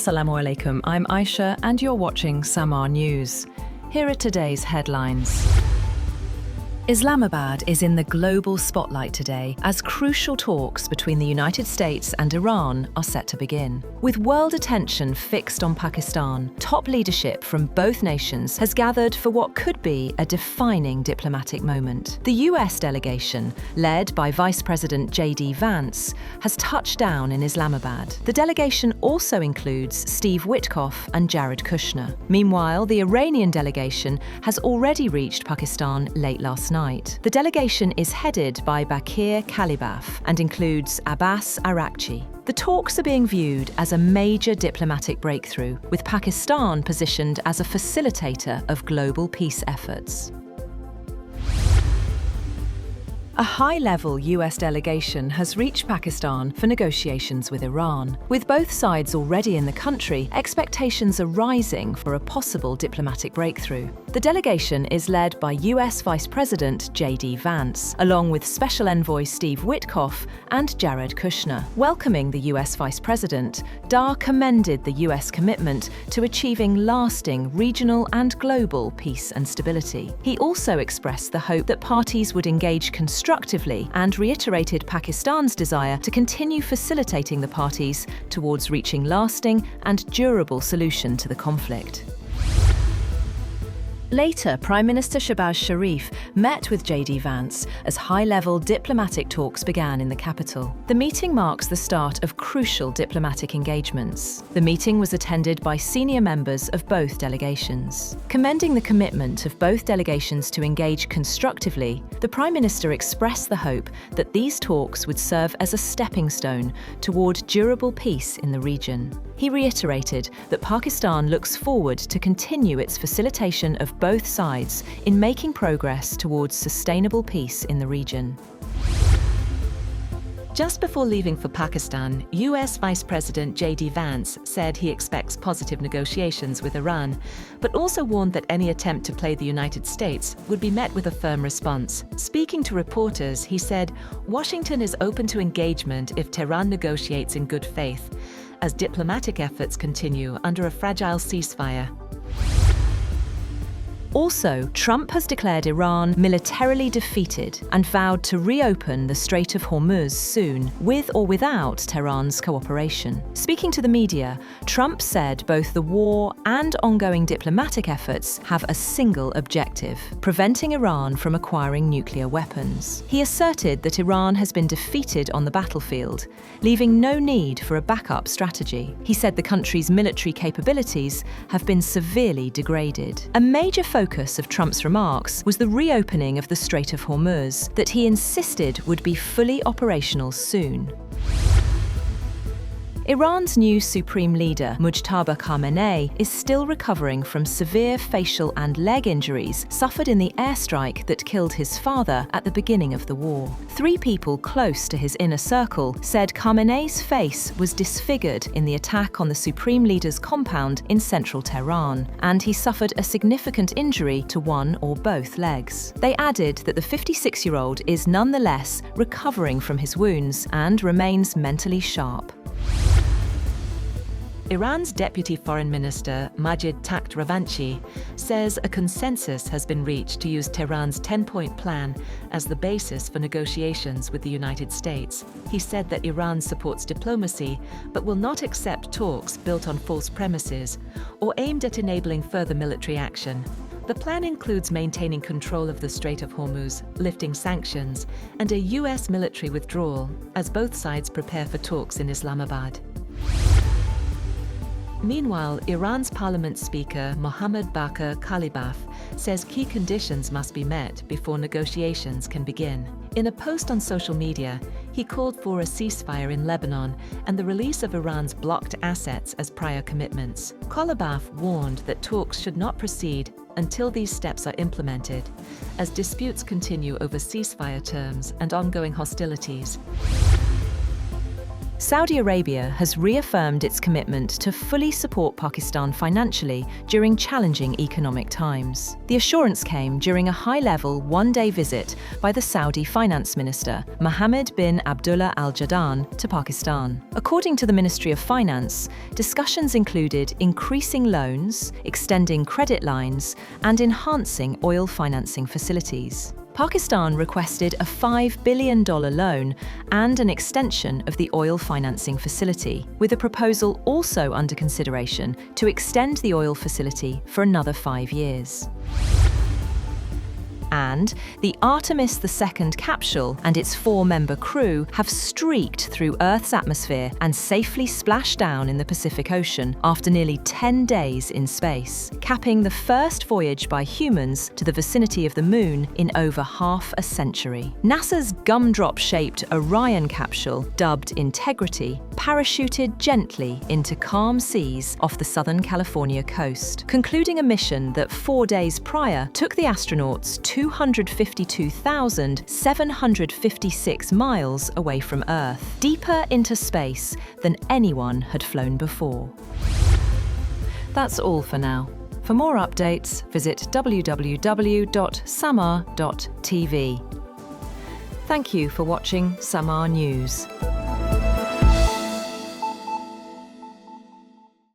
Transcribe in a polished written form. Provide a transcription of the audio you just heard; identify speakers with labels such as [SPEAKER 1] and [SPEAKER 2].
[SPEAKER 1] Assalamu alaikum, I'm Aisha and you're watching Samaa News. Here are today's headlines. Islamabad is in the global spotlight today as crucial talks between the United States and Iran are set to begin. With world attention fixed on Pakistan, top leadership from both nations has gathered for what could be a defining diplomatic moment. The US delegation, led by Vice President JD Vance, has touched down in Islamabad. The delegation also includes Steve Witkoff and Jared Kushner. Meanwhile, the Iranian delegation has already reached Pakistan late last night. The delegation is headed by Baqer Qalibaf and includes Abbas Araqchi. The talks are being viewed as a major diplomatic breakthrough, with Pakistan positioned as a facilitator of global peace efforts. A high-level US delegation has reached Pakistan for negotiations with Iran. With both sides already in the country, expectations are rising for a possible diplomatic breakthrough. The delegation is led by US Vice President JD Vance, along with Special Envoy Steve Witkoff and Jared Kushner. Welcoming the US Vice President, Dar commended the US commitment to achieving lasting regional and global peace and stability. He also expressed the hope that parties would engage constructively and reiterated Pakistan's desire to continue facilitating the parties towards reaching lasting and durable solution to the conflict. Later, Prime Minister Shehbaz Sharif met with JD Vance as high-level diplomatic talks began in the capital. The meeting marks the start of crucial diplomatic engagements. The meeting was attended by senior members of both delegations. Commending the commitment of both delegations to engage constructively, the Prime Minister expressed the hope that these talks would serve as a stepping stone toward durable peace in the region. He reiterated that Pakistan looks forward to continue its facilitation of both sides in making progress towards sustainable peace in the region.
[SPEAKER 2] Just before leaving for Pakistan, US Vice President JD Vance said he expects positive negotiations with Iran, but also warned that any attempt to play the United States would be met with a firm response. Speaking to reporters, he said, "Washington is open to engagement if Tehran negotiates in good faith, as diplomatic efforts continue under a fragile ceasefire."
[SPEAKER 1] Also, Trump has declared Iran militarily defeated and vowed to reopen the Strait of Hormuz soon, with or without Tehran's cooperation. Speaking to the media, Trump said both the war and ongoing diplomatic efforts have a single objective: preventing Iran from acquiring nuclear weapons. He asserted that Iran has been defeated on the battlefield, leaving no need for a backup strategy. He said the country's military capabilities have been severely degraded. A major focus of Trump's remarks was the reopening of the Strait of Hormuz that he insisted would be fully operational soon. Iran's new supreme leader, Mujtaba Khamenei, is still recovering from severe facial and leg injuries suffered in the airstrike that killed his father at the beginning of the war. 3 people close to his inner circle said Khamenei's face was disfigured in the attack on the supreme leader's compound in central Tehran, and he suffered a significant injury to one or both legs. They added that the 56-year-old is nonetheless recovering from his wounds and remains mentally sharp.
[SPEAKER 2] Iran's Deputy Foreign Minister Majid Takht Ravanchi says a consensus has been reached to use Tehran's 10-point plan as the basis for negotiations with the United States. He said that Iran supports diplomacy but will not accept talks built on false premises or aimed at enabling further military action. The plan includes maintaining control of the Strait of Hormuz, lifting sanctions, and a US military withdrawal as both sides prepare for talks in Islamabad. Meanwhile, Iran's parliament speaker Mohammad Baqer Qalibaf says key conditions must be met before negotiations can begin. In a post on social media, he called for a ceasefire in Lebanon and the release of Iran's blocked assets as prior commitments. Qalibaf warned that talks should not proceed until these steps are implemented, as disputes continue over ceasefire terms and ongoing hostilities.
[SPEAKER 1] Saudi Arabia has reaffirmed its commitment to fully support Pakistan financially during challenging economic times. The assurance came during a high-level one-day visit by the Saudi Finance Minister, Mohammed bin Abdullah Al Jadaan, to Pakistan. According to the Ministry of Finance, discussions included increasing loans, extending credit lines, and enhancing oil financing facilities. Pakistan requested a $5 billion loan and an extension of the oil financing facility, with a proposal also under consideration to extend the oil facility for another 5 years. And the Artemis II capsule and its 4-member crew have streaked through Earth's atmosphere and safely splashed down in the Pacific Ocean after nearly 10 days in space, capping the first voyage by humans to the vicinity of the Moon in over half a century. NASA's gumdrop-shaped Orion capsule, dubbed Integrity, parachuted gently into calm seas off the Southern California coast, concluding a mission that 4 days prior took the astronauts 252,756 miles away from Earth, deeper into space than anyone had flown before. That's all for now. For more updates, visit www.samaa.tv. Thank you for watching Samaa News.